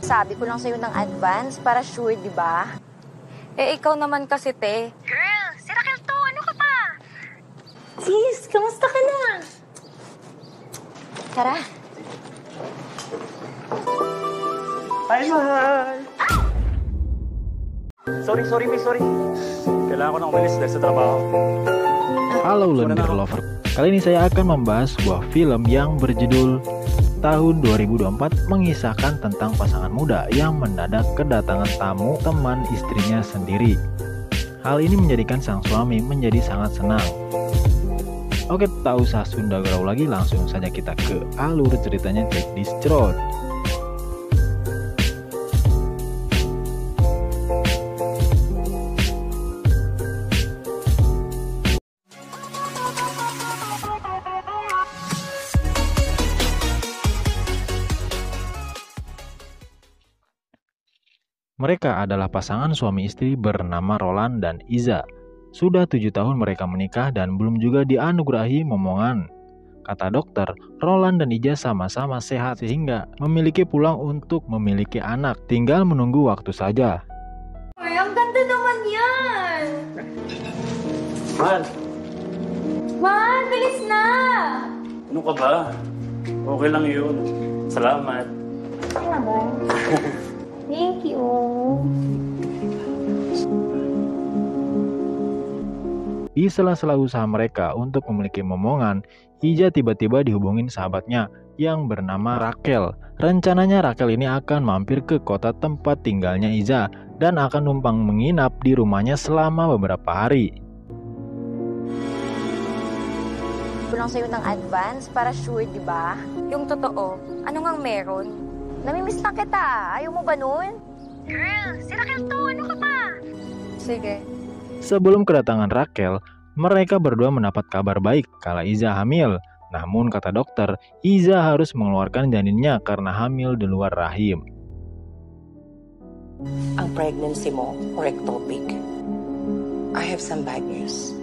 Sabi ko lang sa'yo ng advance para sure, di ba? Eh, ikaw naman kasi, te. Girl, si Raquel to. Ano ka pa? Sis, kamusta ka na? Tara. Hi, mahal! Sorry, miss, sorry. Kailangan ko na umalis dahil sa trabaho. Halo lendir lover. Kali ini saya akan membahas sebuah film yang berjudul tahun 2024 mengisahkan tentang pasangan muda yang mendadak kedatangan tamu teman istrinya sendiri. Hal ini menjadikan sang suami menjadi sangat senang. Oke, tak usah sunda gerau lagi, langsung saja kita ke alur ceritanya. Check this throat. Mereka adalah pasangan suami istri bernama Roland dan Iza. Sudah 7 tahun mereka menikah dan belum juga dianugerahi momongan. Kata dokter, Roland dan Iza sama-sama sehat sehingga memiliki peluang untuk memiliki anak. Tinggal menunggu waktu saja. Ay, ang ganda naman yan! Mahal, Mahal, bilis na! ano ka ba? Okay lang yun. Salamat. Ay naman. Thank you. Di sela-sela usaha mereka untuk memiliki momongan, Iza tiba-tiba dihubungin sahabatnya yang bernama Raquel. Rencananya Raquel ini akan mampir ke kota tempat tinggalnya Iza dan akan numpang menginap di rumahnya selama beberapa hari. Ko lang sa'yo ng advance para sure, di ba? Yung totoo, ano ngang meron? Namimiss na kita. Ayaw mo ba nun? Girl, si Raquel to. Ano ka pa? Sige. Sebelum kedatangan Raquel, mereka berdua mendapat kabar baik kala Iza hamil. Namun kata dokter, Iza harus mengeluarkan janinnya karena hamil di luar rahim. Ang pregnancy mo or ectopic. I have some bad news.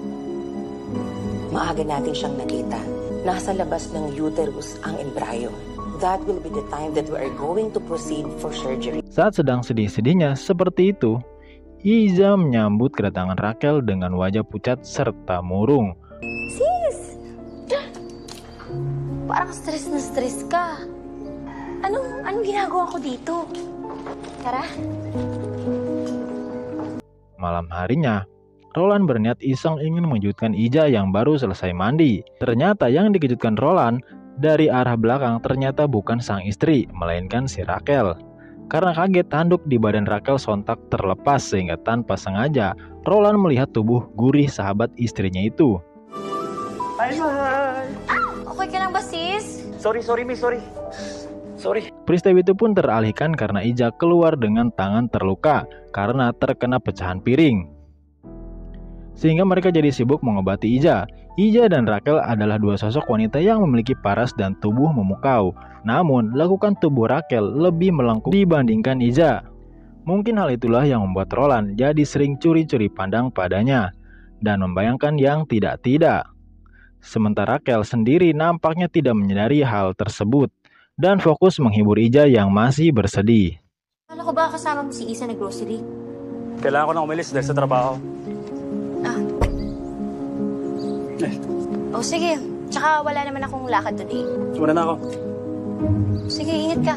Maaga natin siyang nakita. Nasa labas ng uterus ang embryo. That will be the time that we are going to proceed for surgery. Saat sedang sedih-sedihnya seperti itu, Iza menyambut kedatangan Raquel dengan wajah pucat serta murung. Sis! Parang stress na stress ka. Anong ginagawa ko dito? Tara. Malam harinya, Roland berniat iseng ingin mengejutkan Iza yang baru selesai mandi. Ternyata yang dikejutkan Roland dari arah belakang ternyata bukan sang istri, melainkan si Raquel. Karena kaget, handuk di badan Raquel sontak terlepas sehingga tanpa sengaja Roland melihat tubuh gurih sahabat istrinya itu. Hi, mahal! Okay ka lang ba, sis? Sorry, miss, sorry. Sorry. Peristiwa itu pun teralihkan karena Iza keluar dengan tangan terluka karena terkena pecahan piring. Sehingga mereka jadi sibuk mengobati Iza. Iza dan Raquel adalah dua sosok wanita yang memiliki paras dan tubuh memukau. Namun, lakukan tubuh Raquel lebih melengkung dibandingkan Iza. Mungkin hal itulah yang membuat Roland jadi sering curi-curi pandang padanya dan membayangkan yang tidak-tidak. Sementara Raquel sendiri nampaknya tidak menyadari hal tersebut dan fokus menghibur Iza yang masih bersedih. Ano ko ba kasama mo si Isa na grocery? Kailangan ko na umalis dahil sa trabaho. Oh, sige. Tsaka wala naman akong lakad today. Muna na ako. Sige, ingat ka.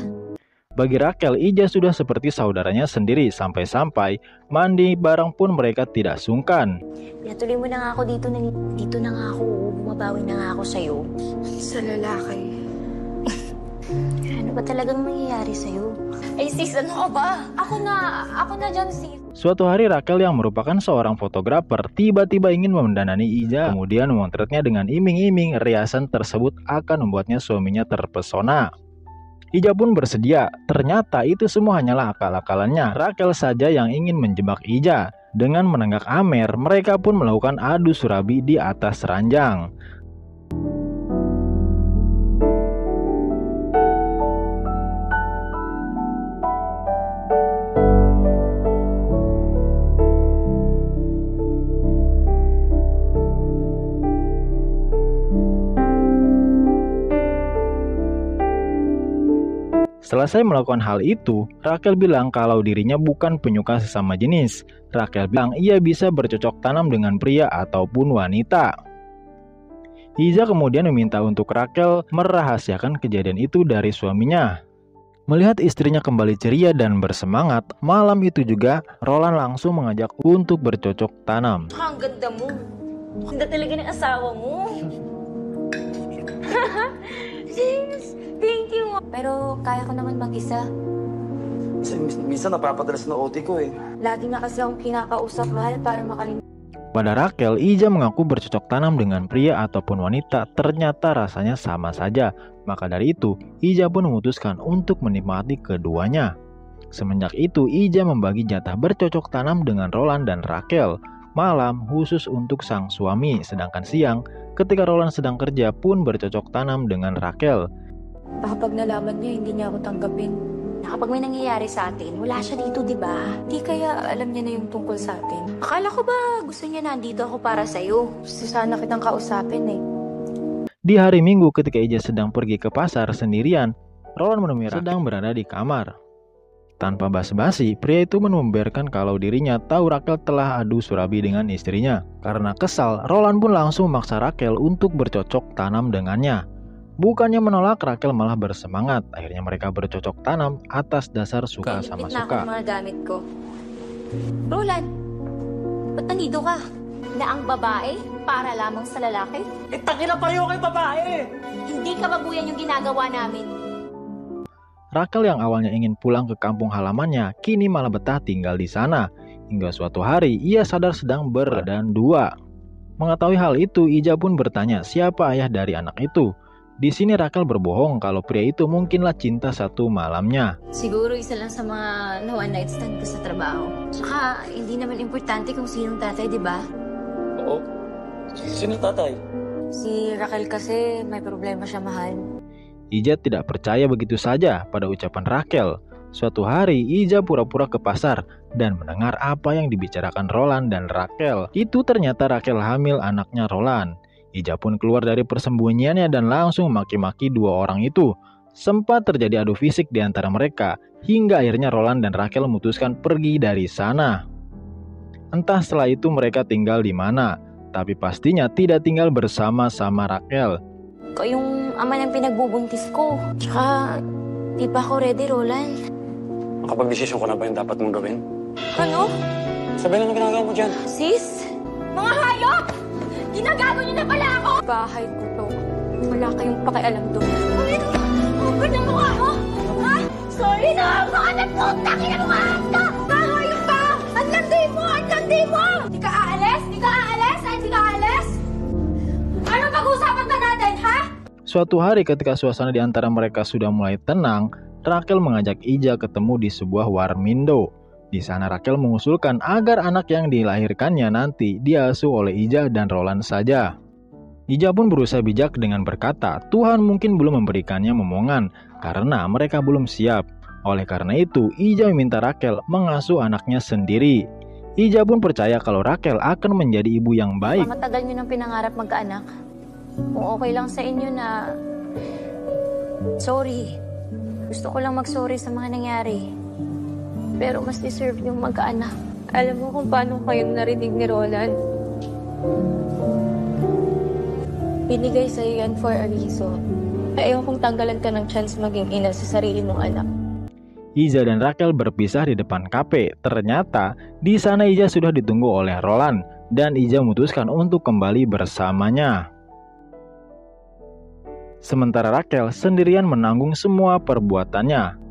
Bagi Raquel, Iza sudah seperti saudaranya sendiri sampai-sampai mandi bareng pun mereka tidak sungkan. Pinatuloy mo na nga ako dito na nga ako. Bumabawi na nga ako sa'yo. Sa lalaki. Ano ba talagang nangyayari sa'yo? Ay sis, ano ka ba? Ako na dyan sis. Suatu hari Raquel yang merupakan seorang fotografer tiba-tiba ingin mendanani Iza, kemudian memotretnya dengan iming-iming. Riasan tersebut akan membuatnya suaminya terpesona. Iza pun bersedia. Ternyata itu semua hanyalah akal-akalannya Raquel saja yang ingin menjebak Iza. Dengan menenggak Amer, mereka pun melakukan adu surabi di atas ranjang. Selesai melakukan hal itu, Rachel bilang kalau dirinya bukan penyuka sesama jenis. Rachel bilang ia bisa bercocok tanam dengan pria ataupun wanita. Iza kemudian meminta untuk Rachel merahasiakan kejadian itu dari suaminya. Melihat istrinya kembali ceria dan bersemangat, malam itu juga Roland langsung mengajak untuk bercocok tanam. Ang ganda mo. Ganda talaga ng asawa mo. James, thank you. Pero kaya ko naman mag-isa. Minsan napapadalas na OT ko eh. Lagi na kasi akong kinakausap, mahal, para makalimutan. Pada Rachel, Iza mengaku bercocok tanam dengan pria ataupun wanita, ternyata rasanya sama saja. Maka dari itu, Iza pun memutuskan untuk menikmati keduanya. Semenjak itu, Iza membagi jatah bercocok tanam dengan Roland dan Rachel. Malam khusus untuk sang suami, sedangkan siang ketika Roland sedang kerja pun bercocok tanam dengan Rachel. Kapag nalaman niya, hindi niya ako tanggapin. Kapag may nangyayari sa atin, wala siya dito, di ba? Di kaya alam niya na yung tungkol sa atin. Akala ko ba gusto niya nandito ako para sa'yo? Gusto sana kitang kausapin eh. Di hari Minggu ketika Iza sedang pergi ke pasar sendirian, Roland menemui Rachel sedang berada di kamar. Tanpa basa-basi, pria itu memberkan kalau dirinya tahu Rachel telah adu surabi dengan istrinya. Karena kesal, Roland pun langsung memaksa Rachel untuk bercocok tanam dengannya. Bukannya menolak, Rachel malah bersemangat. Akhirnya mereka bercocok tanam atas dasar suka sama Ipit na ako suka. ng mga gamit ko. Roland, ba't nandito ka? Na ang babae para lamang sa lalaki? Eh, tangina pareho kay babae! Hindi ka babuyan yung ginagawa namin. Rachel yang awalnya ingin pulang ke kampung halamannya, kini malah betah tinggal di sana. Hingga suatu hari, ia sadar sedang berbadan dua. Mengetahui hal itu, Iza pun bertanya siapa ayah dari anak itu. Di sini Rachel berbohong kalau pria itu mungkinlah cinta satu malamnya. Siguro isa lang sa mga one night stand ko sa trabaho. Tsaka, hindi naman importante kung sinong tatay, di ba? Oo. Sino tatay? Si Rachel kasi may problema siya, mahal. Iza tidak percaya begitu saja pada ucapan Rachel. Suatu hari, Iza pura-pura ke pasar dan mendengar apa yang dibicarakan Roland dan Rachel. Itu ternyata Rachel hamil anaknya Roland. Iza pun keluar dari persembunyiannya dan langsung maki-maki dua orang itu. Sempat terjadi adu fisik di antara mereka, hingga akhirnya Roland dan Rachel memutuskan pergi dari sana. Entah setelah itu mereka tinggal di mana, tapi pastinya tidak tinggal bersama-sama Rachel. Ikaw yung ama ng pinagbubuntis ko. Tsaka, di pa ako ready, Roland. Nakapag-desisyon ko na ba yung dapat mong gawin? Ano? Sabihin lang ang ginagawa mo dyan. Sis? Mga hayop! Ginagago niyo na pala ako! Bahay ko to. Wala kayong pakialam doon. Ang ganda mo nga, oh! Ha? Sorry na! Mga nagpunta! Kinamuhaan ka! Kahayop ka! Ang landi mo! Ang landi mo! Di ka aalis? Di ka aalis? Ay, di ka aalis? Ano pag-usapan ba natin, ha? Suatu hari ketika suasana di antara mereka sudah mulai tenang, Rachel mengajak Iza ketemu di sebuah warmindo. Di sana Rachel mengusulkan agar anak yang dilahirkannya nanti diasuh oleh Iza dan Roland saja. Iza pun berusaha bijak dengan berkata, Tuhan mungkin belum memberikannya momongan karena mereka belum siap. Oleh karena itu, Iza meminta Rachel mengasuh anaknya sendiri. Iza pun percaya kalau Rachel akan menjadi ibu yang baik. Matagal niyo nang pinangarap magkaanak. Kung okay lang sa inyo na... Sorry. Gusto ko lang mag-sorry sa mga nangyari. Pero mas deserve yung magkaanak. Alam mo kung paano kayong narinig ni Roland? Binigay sa'yo yan for a reason. Ayaw kong tanggalan ka ng chance maging ina sa sarili mong anak. Iza dan Rachel berpisah di depan kafe. Ternyata di sana Iza sudah ditunggu oleh Roland dan Iza memutuskan untuk kembali bersamanya. Sementara Rachel sendirian menanggung semua perbuatannya.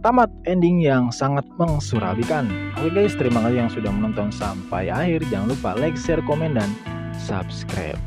Tamat ending yang sangat mengsurabikan. Oke guys, terima kasih yang sudah menonton sampai akhir. Jangan lupa like, share, komen, dan subscribe.